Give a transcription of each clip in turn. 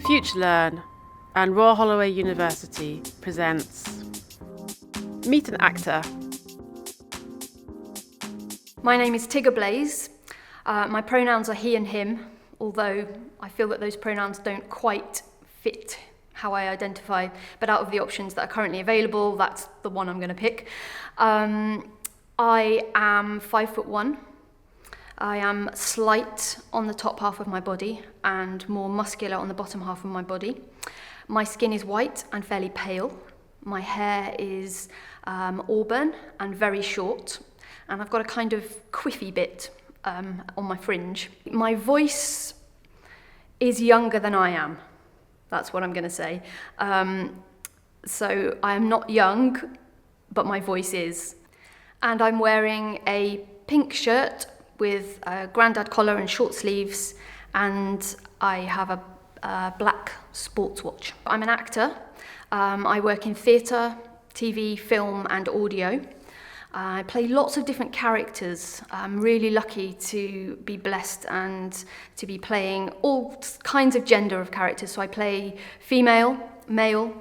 FutureLearn and Royal Holloway University presents Meet an Actor. My name is Tigger Blaze. My pronouns are he and him, although I feel that those pronouns don't quite fit how I identify, but out of the options that are currently available, that's the one I'm going to pick. I am 5'1". I am slight on the top half of my body and more muscular on the bottom half of my body. My skin is white and fairly pale. My hair is auburn and very short, and I've got a kind of quiffy bit on my fringe. My voice is younger than I am. That's what I'm going to say. So I am not young, but my voice is. And I'm wearing a pink shirt with a grandad collar and short sleeves, and I have a black sports watch. I'm an actor. I work in theatre, TV, film and audio. I play lots of different characters. I'm really lucky to be blessed and to be playing all kinds of gender of characters. So I play female, male,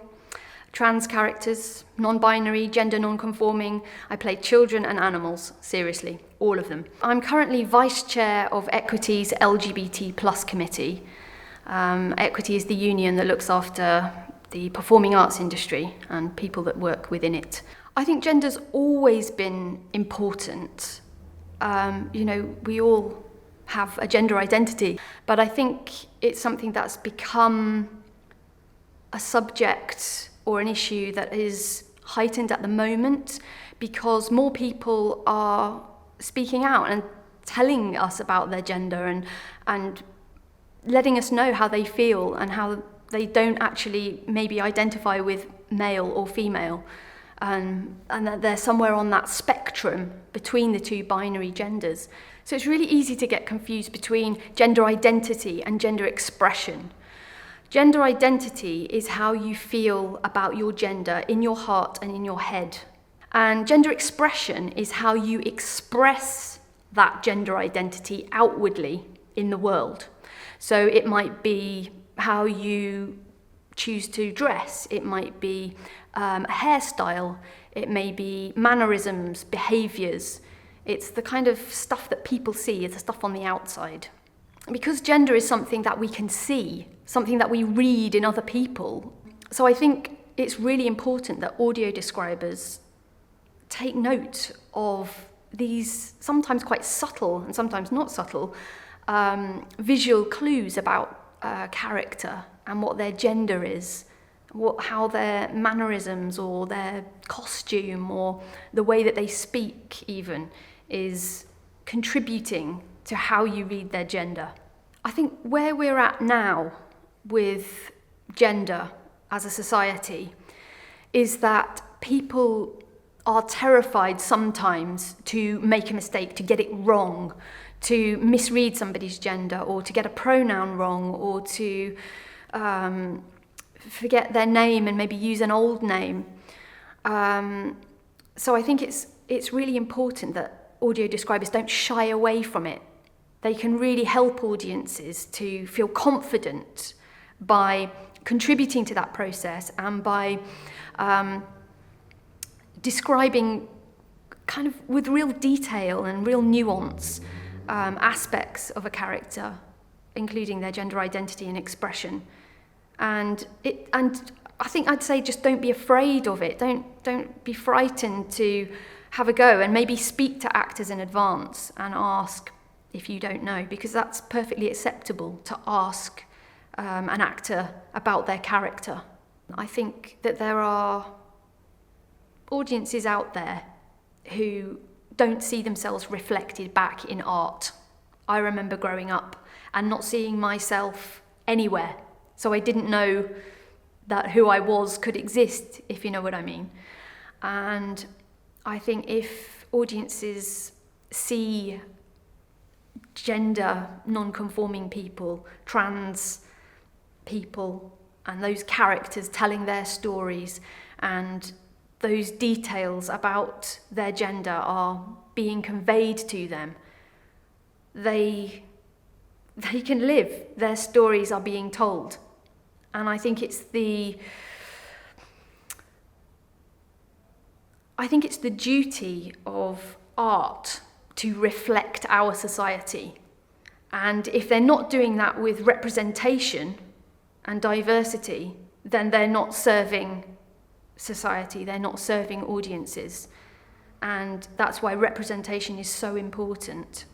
trans characters, non-binary, gender non-conforming. I play children and animals, seriously, all of them. I'm currently Vice Chair of Equity's LGBT+ committee. Equity is the union that looks after the performing arts industry and people that work within it. I think gender's always been important. We all have a gender identity, but I think it's something that's become a subject or an issue that is heightened at the moment because more people are speaking out and telling us about their gender and letting us know how they feel and how they don't actually maybe identify with male or female, and that they're somewhere on that spectrum between the two binary genders. So it's really easy to get confused between gender identity and gender expression. Gender identity is how you feel about your gender in your heart and in your head. And gender expression is how you express that gender identity outwardly in the world. So it might be how you choose to dress, it might be a hairstyle, it may be mannerisms, behaviours. It's the kind of stuff that people see, it's the stuff on the outside. Because gender is something that we can see, something that we read in other people. So I think it's really important that audio describers take note of these sometimes quite subtle and sometimes not subtle visual clues about character and what their gender is, how their mannerisms or their costume or the way that they speak even is contributing to how you read their gender. I think where we're at now with gender as a society is that people are terrified sometimes to make a mistake, to get it wrong, to misread somebody's gender or to get a pronoun wrong or to forget their name and maybe use an old name. So I think it's really important that audio describers don't shy away from it. They can really help audiences to feel confident by contributing to that process and by describing kind of with real detail and real nuance aspects of a character, including their gender identity and expression. And I think I'd say just don't be afraid of it. Don't be frightened to have a go and maybe speak to actors in advance and ask if you don't know, because that's perfectly acceptable to ask an actor about their character. I think that there are audiences out there who don't see themselves reflected back in art. I remember growing up and not seeing myself anywhere, so I didn't know that who I was could exist, if you know what I mean. And I think if audiences see gender non-conforming people, trans people, and those characters telling their stories and those details about their gender are being conveyed to them, they can live. Their stories are being told. And I think it's the duty of art to reflect our society. And if they're not doing that with representation and diversity, then they're not serving society, they're not serving audiences. And that's why representation is so important.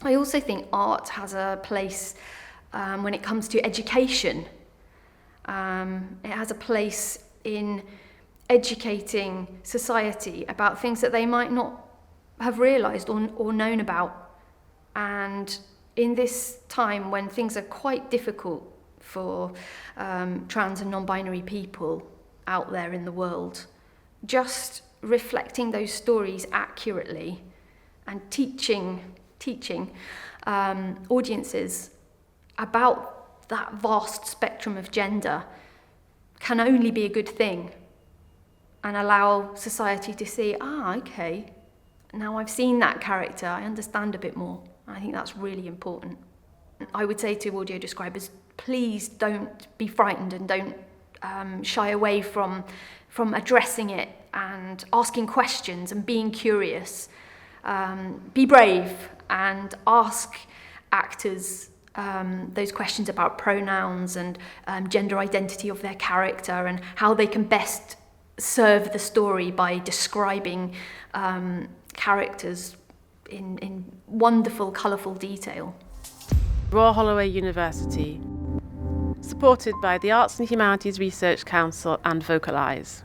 I also think art has a place when it comes to education. It has a place in educating society about things that they might not have realised or known about. And in this time when things are quite difficult for trans and non-binary people out there in the world, just reflecting those stories accurately and teaching audiences about that vast spectrum of gender can only be a good thing, and allow society to see, okay, now I've seen that character, I understand a bit more. I think that's really important. I would say to audio describers, please don't be frightened and don't shy away from addressing it and asking questions and being curious. Be brave and ask actors those questions about pronouns and gender identity of their character and how they can best serve the story by describing characters in wonderful, colourful detail. Royal Holloway University, supported by the Arts and Humanities Research Council and Vocalise.